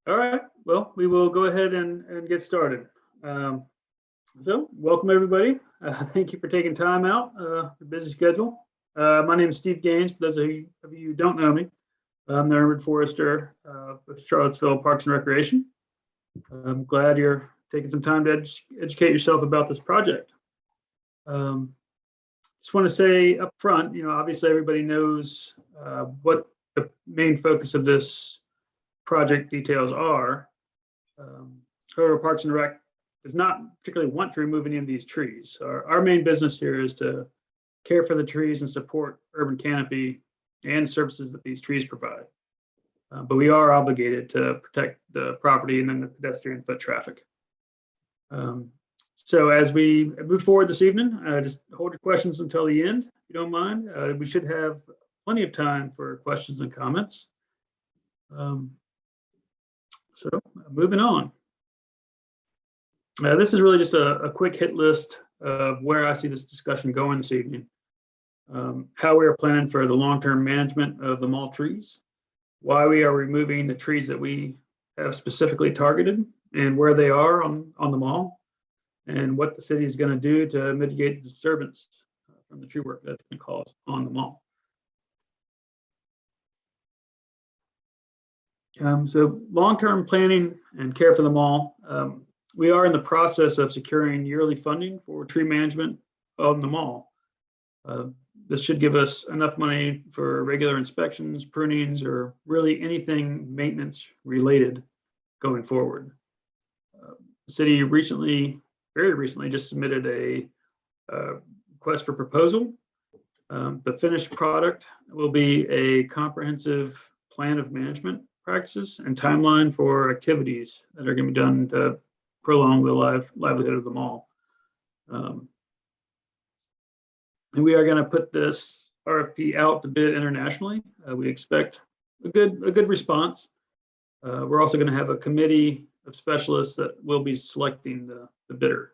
All right, well, we will go ahead and get started. So welcome everybody. Thank you for taking time out, your busy schedule. My name is Steve Gaines. For those of you who don't know me, I'm the Urban Forester with Charlottesville Parks and Recreation. I'm glad you're taking some time to educate yourself about this project. Just want to say up front, obviously everybody knows what the main focus of this project details are. However, Parks and Rec does not particularly want to remove any of these trees. Our main business here is to care for the trees and support urban canopy and services that these trees provide. But we are obligated to protect the property and then the pedestrian foot traffic. So as we move forward this evening, just hold your questions until the end, if you don't mind. We should have plenty of time for questions and comments. So moving on. This is really just a quick hit list of where I see this discussion going this evening. How we are planning for the long-term management of the mall trees, why we are removing the trees that we have specifically targeted and where they are on the mall, and what the city is going to do to mitigate the disturbance from the tree work that's been caused on the mall. So long-term planning and care for the mall. We are in the process of securing yearly funding for tree management on the mall. This should give us enough money for regular inspections, prunings, or really anything maintenance related going forward. The city very recently, just submitted a request for proposal. The finished product will be a comprehensive plan of management practices and timeline for activities that are going to be done to prolong the livelihood of the mall. And we are going to put this RFP out to bid internationally. We expect a good response. We're also going to have a committee of specialists that will be selecting the bidder.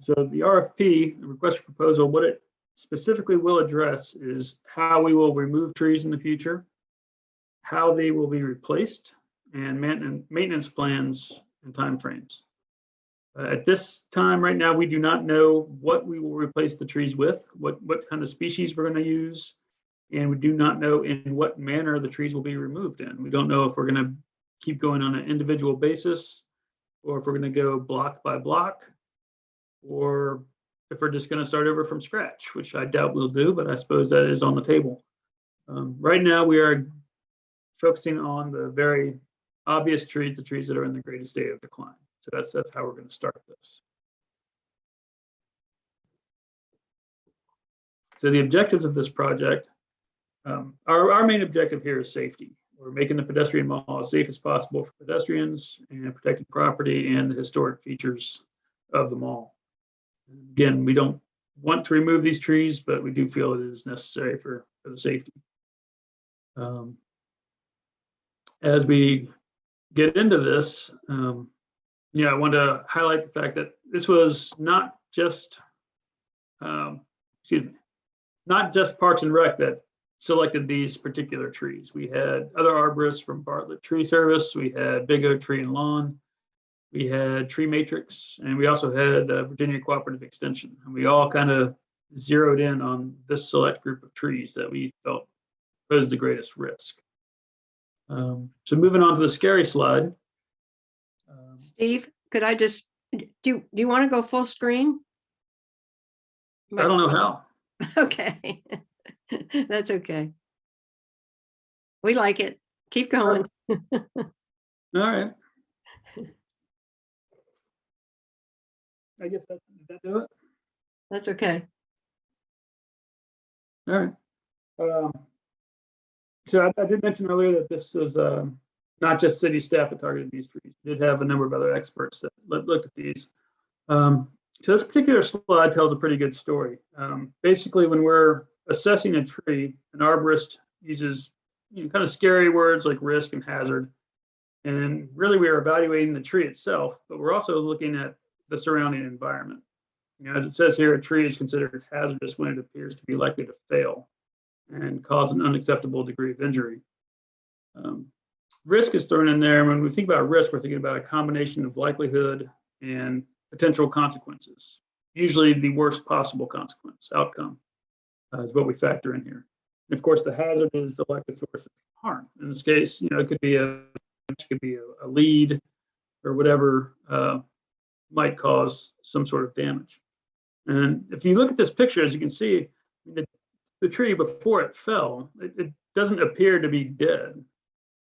So the RFP, the request for proposal, what it specifically will address is how we will remove trees in the future, how they will be replaced, and maintenance plans and timeframes. At this time, right now, we do not know what we will replace the trees with, what kind of species we're going to use, and we do not know in what manner the trees will be removed in. We don't know if we're going to keep going on an individual basis, or if we're going to go block by block, or if we're just going to start over from scratch, which I doubt we'll do, but I suppose that is on the table. Right now, we are focusing on the very obvious trees, the trees that are in the greatest state of decline. So that's how we're going to start this. So the objectives of this project, our main objective here is safety. We're making the pedestrian mall as safe as possible for pedestrians and protecting property and the historic features of the mall. Again, we don't want to remove these trees, but we do feel it is necessary for the safety. As we get into this, I want to highlight the fact that this was not just, not just Parks and Rec that selected these particular trees. We had other arborists from Bartlett Tree Service. We had Big Oak Tree and Lawn. We had Tree Matrix, and we also had Virginia Cooperative Extension. And we all kind of zeroed in on this select group of trees that we felt posed the greatest risk. So moving on to the scary slide. Steve, could I just, do you want to go full screen? I don't know how. Okay, that's okay. We like it. Keep going. All right. I guess that do it. That's okay. All right. So I did mention earlier that this was not just city staff that targeted these trees. We did have a number of other experts that looked at these. So this particular slide tells a pretty good story. Basically, when we're assessing a tree, an arborist uses kind of scary words like risk and hazard. And really, we are evaluating the tree itself, but we're also looking at the surrounding environment. As it says here, a tree is considered hazardous when it appears to be likely to fail and cause an unacceptable degree of injury. Risk is thrown in there. When we think about risk, we're thinking about a combination of likelihood and potential consequences. Usually the worst possible consequence, outcome, is what we factor in here. And of course, the hazard is the likely source of harm. In this case, it could be a lead or whatever might cause some sort of damage. And if you look at this picture, as you can see, the tree before it fell, it doesn't appear to be dead.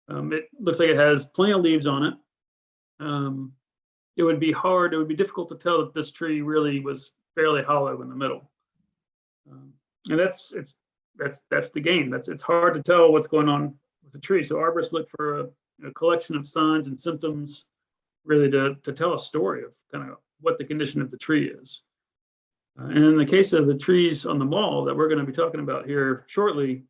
It looks like it has plenty of leaves on it. It would be difficult to tell that this tree really was fairly hollow in the middle. And that's the game. It's hard to tell what's going on with the tree. So arborists look for a collection of signs and symptoms really to tell a story of kind of what the condition of the tree is. And in the case of the trees on the mall that we're going to be talking about here shortly,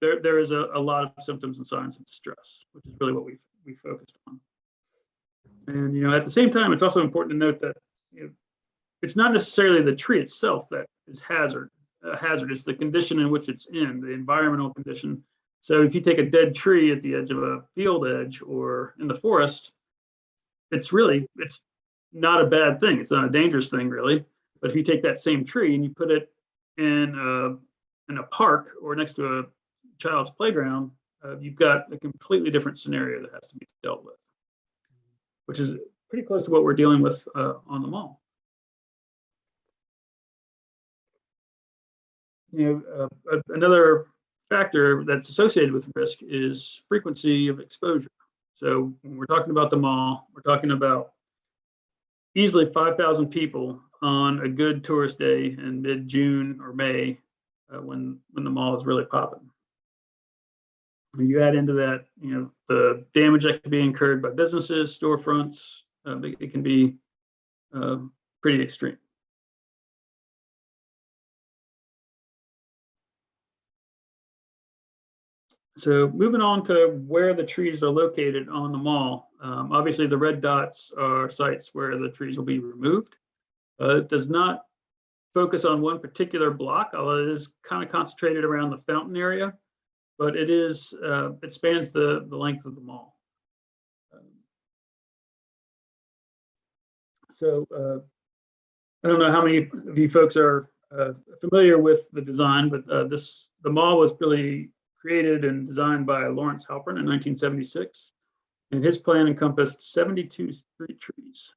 there is a lot of symptoms and signs of distress, which is really what we focused on. And at the same time, it's also important to note that it's not necessarily the tree itself that is hazard. It's the condition in which it's in, the environmental condition. So if you take a dead tree at the edge of a field edge or in the forest, it's not a bad thing. It's not a dangerous thing, really. But if you take that same tree and you put it in a park or next to a child's playground, you've got a completely different scenario that has to be dealt with, which is pretty close to what we're dealing with on the mall. Another factor that's associated with risk is frequency of exposure. So when we're talking about the mall, we're talking about easily 5,000 people on a good tourist day in mid-June or May, when the mall is really popping. When you add into that, the damage that can be incurred by businesses, storefronts, it can be pretty extreme. So moving on to where the trees are located on the mall. Obviously, the red dots are sites where the trees will be removed. It does not focus on one particular block, although it is kind of concentrated around the fountain area, but it spans the length of the mall. So I don't know how many of you folks are familiar with the design, but the mall was really created and designed by Lawrence Halpern in 1976, and his plan encompassed 72 street trees.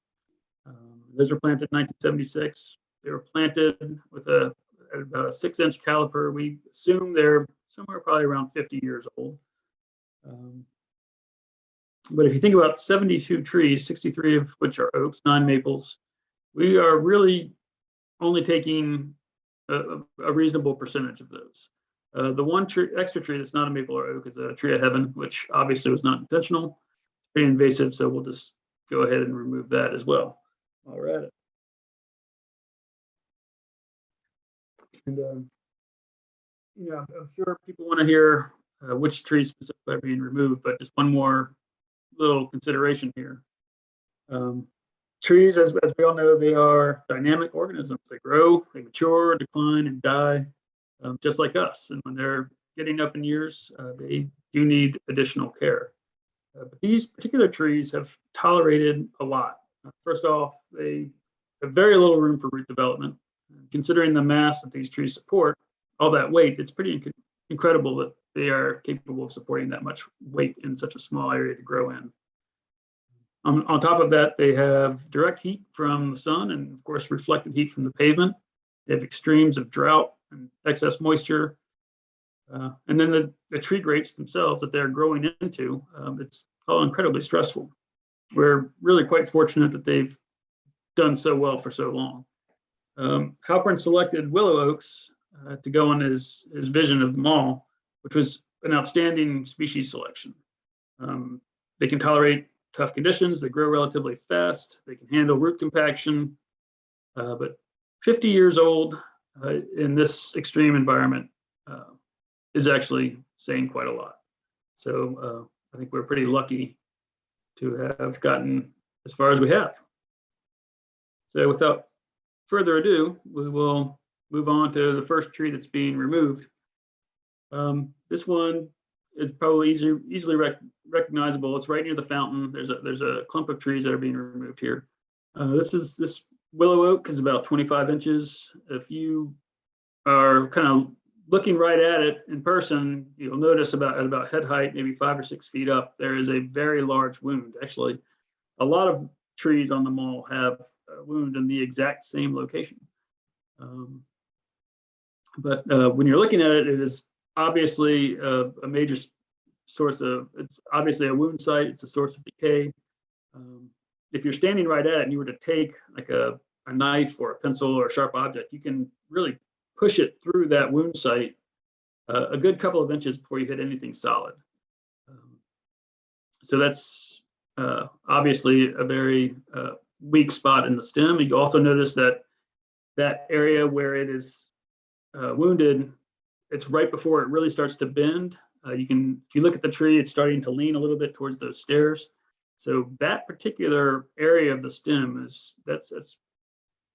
Those were planted in 1976. They were planted with at about a 6-inch caliper. We assume they're somewhere probably around 50 years old. But if you think about 72 trees, 63 of which are oaks, 9 maples, we are really only taking a reasonable percentage of those. The one extra tree that's not a maple or oak is a tree of heaven, which obviously was not intentional. It's pretty invasive, so we'll just go ahead and remove that as well while we're at it. And I'm sure people want to hear which trees specifically are being removed, but just one more little consideration here. Trees, as we all know, they are dynamic organisms. They grow, they mature, decline, and die, just like us. And when they're getting up in years, they do need additional care. But these particular trees have tolerated a lot. First off, they have very little room for root development. Considering the mass that these trees support, all that weight, it's pretty incredible that they are capable of supporting that much weight in such a small area to grow in. On top of that, they have direct heat from the sun and, of course, reflected heat from the pavement. They have extremes of drought and excess moisture. And then the tree grates themselves that they're growing into, it's all incredibly stressful. We're really quite fortunate that they've done so well for so long. Halpern selected willow oaks to go on his vision of the mall, which was an outstanding species selection. They can tolerate tough conditions, they grow relatively fast, they can handle root compaction, but 50 years old in this extreme environment is actually saying quite a lot. So I think we're pretty lucky to have gotten as far as we have. So without further ado, we will move on to the first tree that's being removed. This one it's probably easily recognizable. It's right near the fountain. There's a clump of trees that are being removed here. This willow oak is about 25 inches. If you are kind of looking right at it in person, you'll notice at about head height, maybe 5 or 6 feet up, there is a very large wound. Actually, a lot of trees on the mall have a wound in the exact same location. But when you're looking at it, it is obviously a major source of, it's obviously a wound site. It's a source of decay. If you're standing right at it and you were to take like a knife or a pencil or a sharp object, you can really push it through that wound site a good couple of inches before you hit anything solid. So that's obviously a very weak spot in the stem. You also notice that that area where it is wounded, it's right before it really starts to bend. If you look at the tree, it's starting to lean a little bit towards those stairs. So that particular area of the stem that's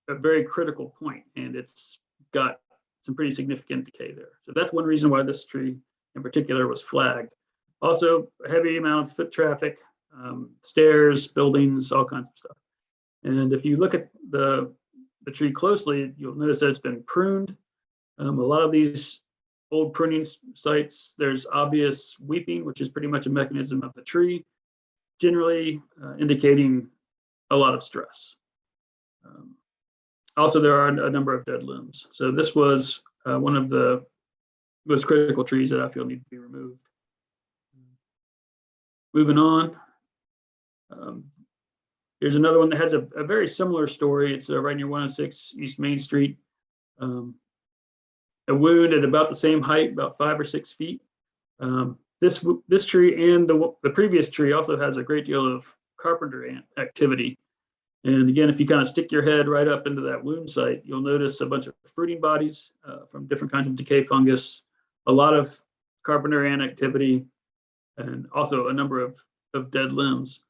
a very critical point, and it's got some pretty significant decay there. So that's one reason why this tree in particular was flagged. Also, a heavy amount of foot traffic, stairs, buildings, all kinds of stuff. And if you look at the tree closely, you'll notice that it's been pruned. A lot of these old pruning sites, there's obvious weeping, which is pretty much a mechanism of the tree, generally indicating a lot of stress. Also, there are a number of dead limbs. So this was one of the most critical trees that I feel need to be removed. Moving on. Here's another one that has a very similar story. It's right near 106 East Main Street. A wound at about the same height, about 5 or 6 feet. This tree and the previous tree also has a great deal of carpenter ant activity. And again, if you kind of stick your head right up into that wound site, you'll notice a bunch of fruiting bodies from different kinds of decay fungus, a lot of carpenter ant activity, and also a number of dead limbs.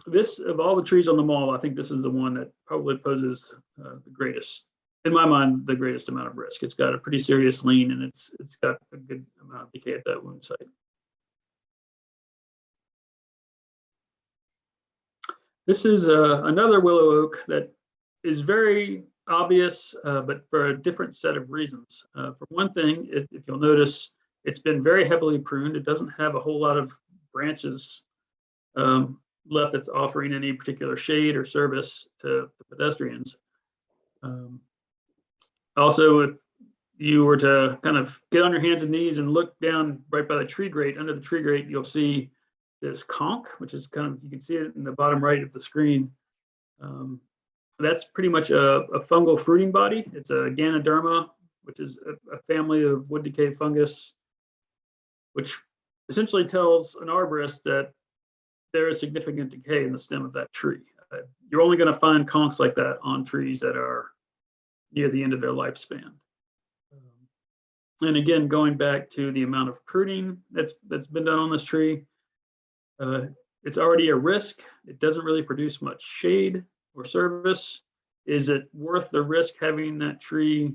This, of all the trees on the mall, I think this is the one that probably poses the greatest, in my mind, the greatest amount of risk. It's got a pretty serious lean, and it's got a good amount of decay at that wound site. This is another willow oak that is very obvious, but for a different set of reasons. For one thing, if you'll notice, it's been very heavily pruned. It doesn't have a whole lot of branches left that's offering any particular shade or service to pedestrians. Also, if you were to kind of get on your hands and knees and look down right by the tree grate, under the tree grate, you'll see this conch, which is kind of, you can see it in the bottom right of the screen. That's pretty much a fungal fruiting body. It's a Ganoderma, which is a family of wood decay fungus, which essentially tells an arborist that there is significant decay in the stem of that tree. You're only going to find conchs like that on trees that are near the end of their lifespan. And again, going back to the amount of pruning that's been done on this tree, it's already a risk. It doesn't really produce much shade or service. Is it worth the risk having that tree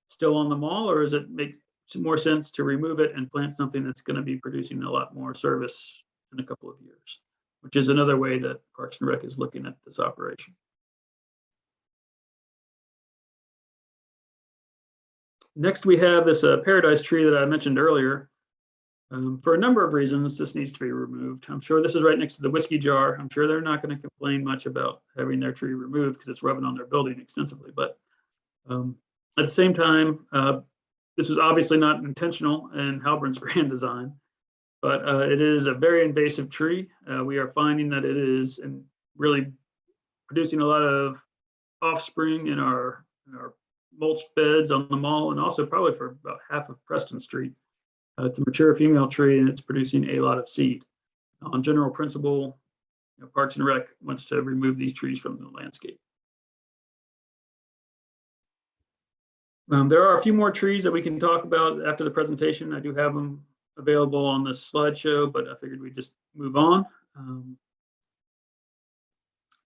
still on the mall, or does it make more sense to remove it and plant something that's going to be producing a lot more service in a couple of years, which is another way that Parks and Rec is looking at this operation. Next, we have this paradise tree that I mentioned earlier. For a number of reasons, this needs to be removed. I'm sure this is right next to the whiskey jar. I'm sure they're not going to complain much about having their tree removed because it's rubbing on their building extensively. But at the same time, this was obviously not intentional in Halbern's grand design, but it is a very invasive tree. We are finding that it is really producing a lot of offspring in our mulched beds on the mall, and also probably for about half of Preston Street. It's a mature female tree, and it's producing a lot of seed. On general principle, Parks and Rec wants to remove these trees from the landscape. There are a few more trees that we can talk about after the presentation. I do have them available on this slideshow, but I figured we'd just move on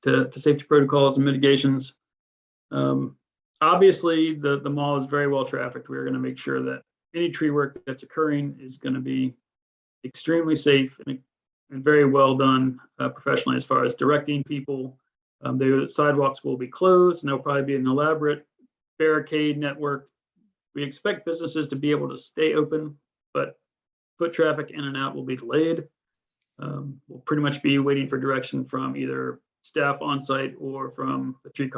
to safety protocols and mitigations. Obviously, the mall is very well trafficked. We're going to make sure that any tree work that's occurring is going to be extremely safe and very well done professionally as far as directing people. The sidewalks will be closed, and there'll probably be an elaborate barricade network. We expect businesses to be able to stay open, but foot traffic in and out will be delayed. We'll pretty much be waiting for direction from either staff on site or from the tree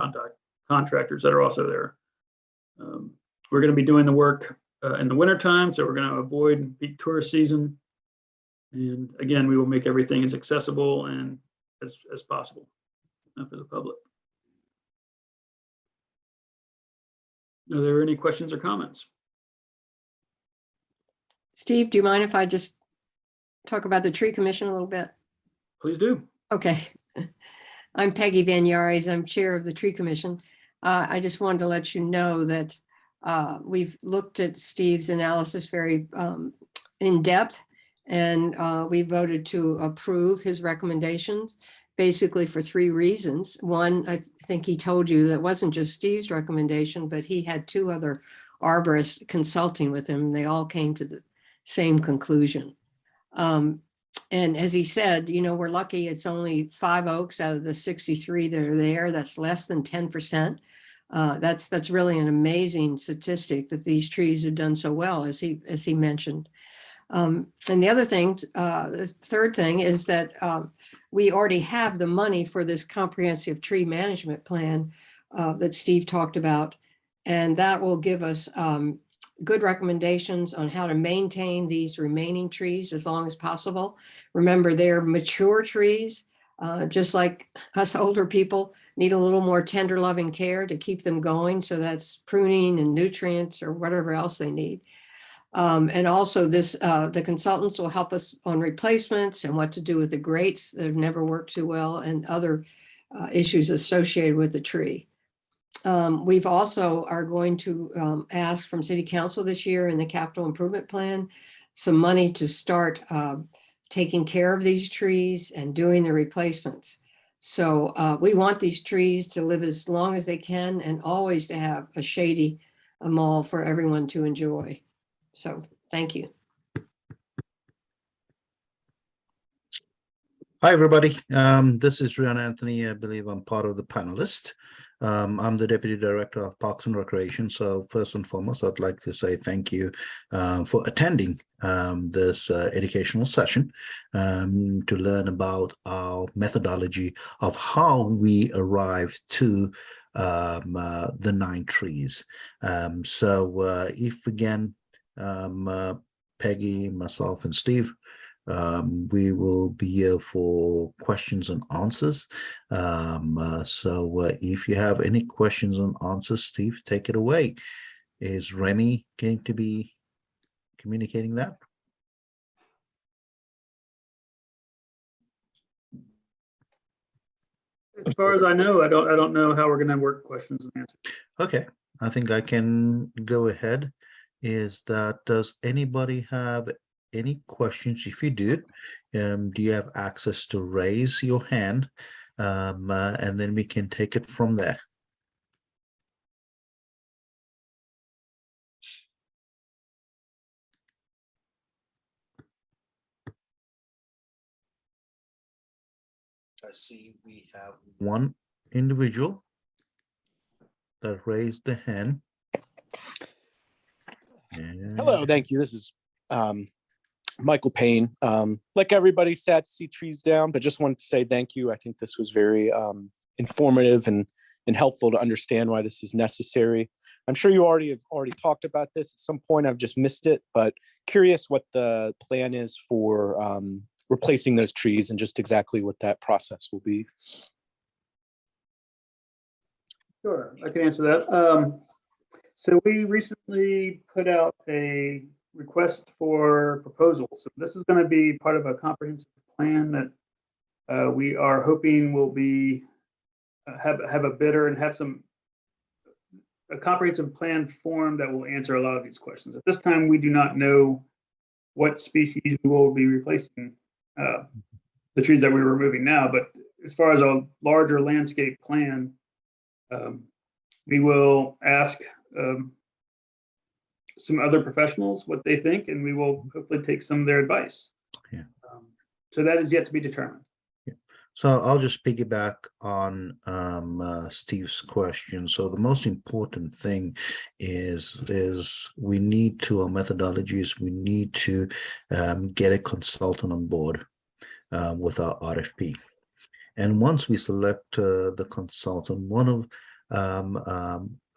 contractors that are also there. We're going to be doing the work in the wintertime, so we're going to avoid peak tourist season. And again, we will make everything as accessible and as possible for the public. Are there any questions or comments? Steve, do you mind if I just talk about the tree commission a little bit? Please do. Okay. I'm Peggy Van Yares. I'm chair of the tree commission. I just wanted to let you know that we've looked at Steve's analysis very in depth, and we voted to approve his recommendations basically for 3 reasons. One, I think he told you that wasn't just Steve's recommendation, but he had 2 other arborists consulting with him. They all came to the same conclusion. And as he said, you know, we're lucky it's only 5 oaks out of the 63 that are there. That's less than 10%. That's really an amazing statistic that these trees have done so well, as he mentioned. And the other thing, the third thing is that we already have the money for this comprehensive tree management plan that Steve talked about, and that will give us good recommendations on how to maintain these remaining trees as long as possible. Remember, they're mature trees, just like us older people need a little more tender loving care to keep them going. So that's pruning and nutrients or whatever else they need. And also the consultants will help us on replacements and what to do with the grates that have never worked too well and other issues associated with the tree. We've also are going to ask from City Council this year in the capital improvement plan some money to start taking care of these trees and doing the replacements. So we want these trees to live as long as they can and always to have a shady mall for everyone to enjoy. So thank you. Hi, everybody. This is Rian Anthony. I believe I'm part of the panelist. I'm the Deputy Director of Parks and Recreation. So first and foremost, I'd like to say thank you for attending this educational session to learn about our methodology of how we arrived to the 9 trees. If again, Peggy, myself, and Steve, we will be here for questions and answers. If you have any questions and answers, Steve, take it away. Is Remy going to be communicating that? As far as I know, I don't know how we're going to work questions and answers. Okay, I think I can go ahead. Does anybody have any questions? If you do you have access to raise your hand, and then we can take it from there. I see we have one individual that raised the hand. Hello, thank you. This is Michael Payne. Like everybody, sad to see trees down, but just wanted to say thank you. I think this was very informative and helpful to understand why this is necessary. I'm sure you have already talked about this at some point. I've just missed it, but curious what the plan is for replacing those trees and just exactly what that process will be. Sure, I can answer that. So we recently put out a request for proposals. So this is going to be part of a comprehensive plan that we are hoping will be have a bidder and have a comprehensive plan form that will answer a lot of these questions. At this time, we do not know what species we will be replacing the trees that we're removing now. But as far as a larger landscape plan, we will ask some other professionals what they think, and we will hopefully take some of their advice. Yeah. So that is yet to be determined. So I'll just piggyback on Steve's question. So the most important thing is we need to, our methodologies, we need to get a consultant on board with our RFP. And once we select the consultant, one of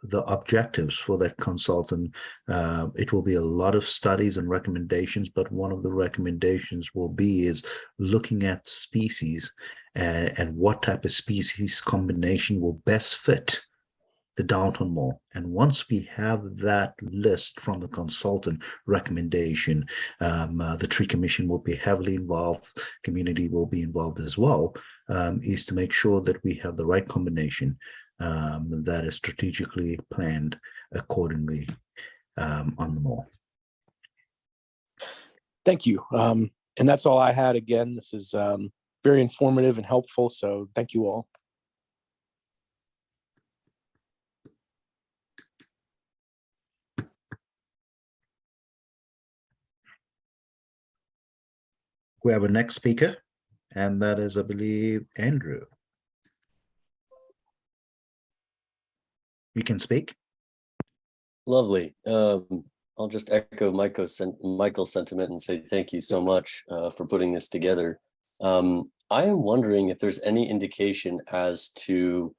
the objectives for that consultant, it will be a lot of studies and recommendations, but one of the recommendations will be is looking at species and what type of species combination will best fit the downtown mall. And once we have that list from the consultant recommendation, the tree commission will be heavily involved, community will be involved as well, is to make sure that we have the right combination that is strategically planned accordingly on the mall. Thank you. And that's all I had. Again, this is very informative and helpful. So thank you all. We have a next speaker, and that is, I believe, Andrew. You can speak. Lovely. I'll just echo Michael's sentiment and say thank you so much for putting this together. I am wondering if there's any indication as to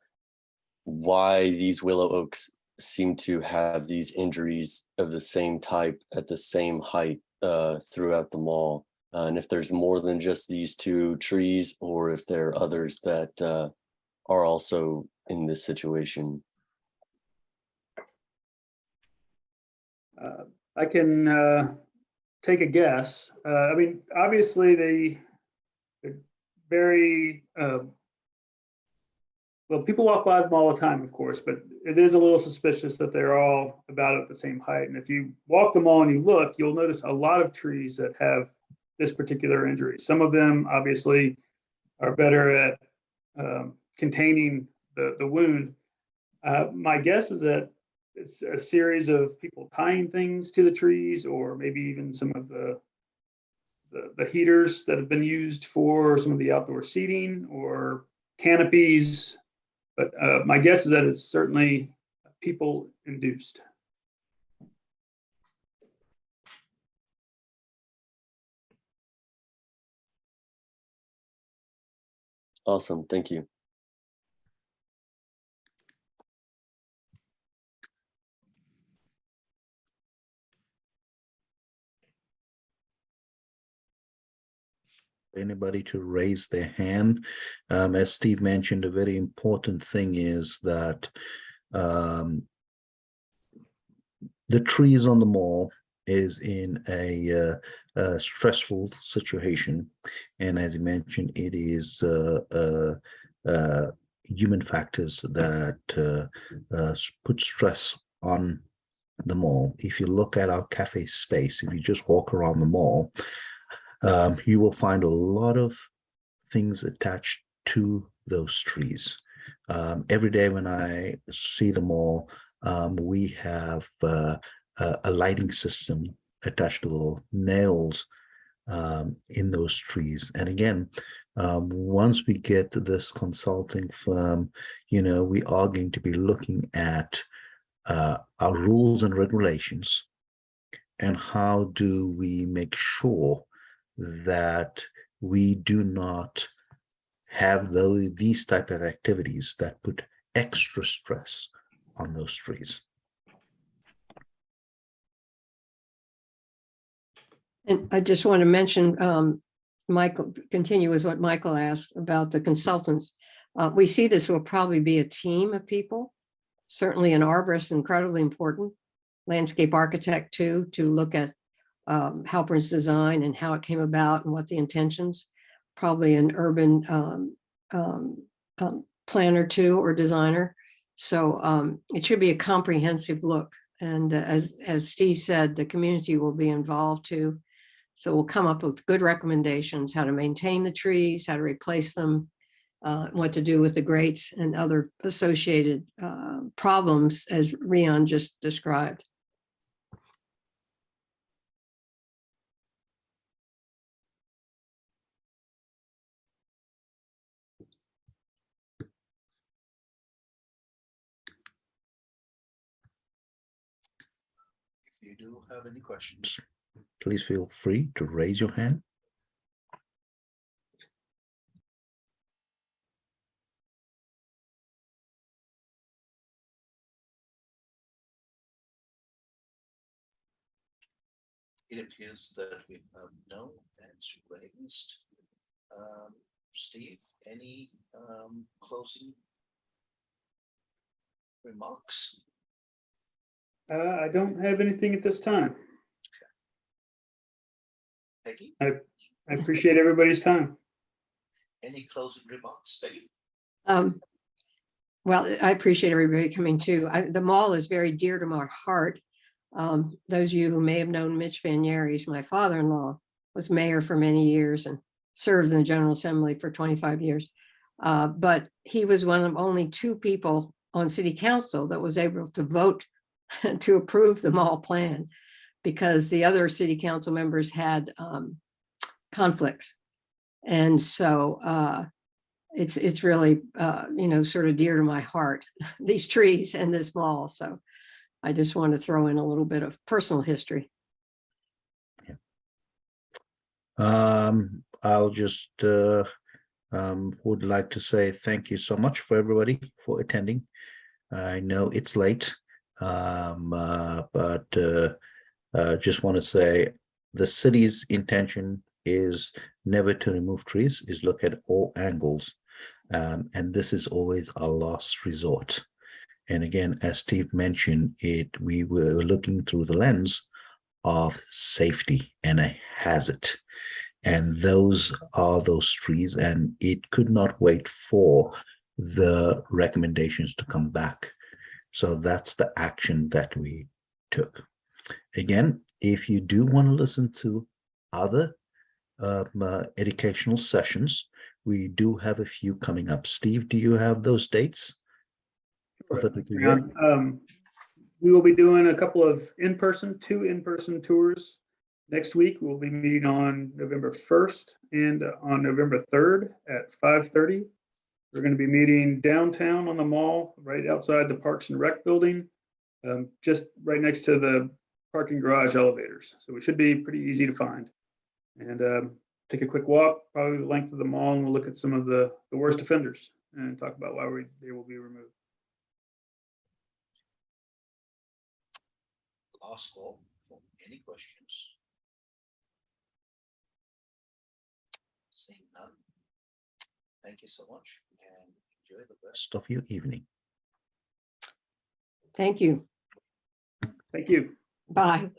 why these willow oaks seem to have these injuries of the same type at the same height throughout the mall. And if there's more than just these two trees, or if there are others that are also in this situation. I can take a guess. I mean, obviously they're very, well, people walk by them all the time, of course, but it is a little suspicious that they're all about at the same height. And if you walk the mall and you look, you'll notice a lot of trees that have this particular injury. Some of them obviously are better at containing the wound. My guess is that it's a series of people tying things to the trees, or maybe even some of the heaters that have been used for some of the outdoor seating or canopies. But my guess is that it's certainly people induced. Awesome. Thank you. Anybody to raise their hand. As Steve mentioned, a very important thing is that the trees on the mall is in a stressful situation, and as you mentioned, it is human factors that put stress on the mall. If you look at our cafe space, if you just walk around the mall, you will find a lot of things attached to those trees. Every day when I see the mall, we have a lighting system attached to little nails in those trees. And again, once we get to this consulting firm, we are going to be looking at our rules and regulations, and how do we make sure that we do not have these type of activities that put extra stress on those trees. And I just want to mention, Michael, continue with what Michael asked about the consultants. We see this will probably be a team of people. Certainly an arborist, incredibly important. Landscape architect too, to look at Halpern's design and how it came about and what the intentions. Probably an urban planner too, or designer. So it should be a comprehensive look. And as Steve said, the community will be involved too. So we'll come up with good recommendations, how to maintain the trees, how to replace them, what to do with the grates and other associated problems as Rian just described. you do have any questions, please feel free to raise your hand. It appears that we have no hands raised. Steve, any closing remarks? I don't have anything at this time. Peggy, I appreciate everybody's time. any closing remarks, Peggy? Well, I appreciate everybody coming too. The mall is very dear to my heart. Those of you who may have known Mitch Van Yers, my father-in-law was mayor for many years and served in the General Assembly for 25 years. But he was one of only 2 people on city council that was able to vote to approve the mall plan, because the other city council members had conflicts. And so it's really, sort of dear to my heart, these trees and this mall. So I just want to throw in a little bit of personal history. I'll just would like to say thank you so much for everybody for attending. I know it's late, but just want to say the city's intention is never to remove trees, is look at all angles. And this is always our last resort. And again, as Steve mentioned, we were looking through the lens of safety and a hazard. And those are those trees, and it could not wait for the recommendations to come back. So that's the action that we took. Again, if you do want to listen to other educational sessions, we do have a few coming up. Steve, do you have those dates? We will be doing a couple of 2 in-person tours next week. We'll be meeting on November 1st and on November 3rd at 5:30. We're going to be meeting downtown on the mall, right outside the Parks and Rec building, just right next to the parking garage elevators. So we should be pretty easy to find. And take a quick walk, probably the length of the mall, and we'll look at some of the worst offenders and talk about why they will be removed. Last call for any questions. Seeing none. Thank you so much and enjoy the rest of your evening. Thank you. Thank you. Bye.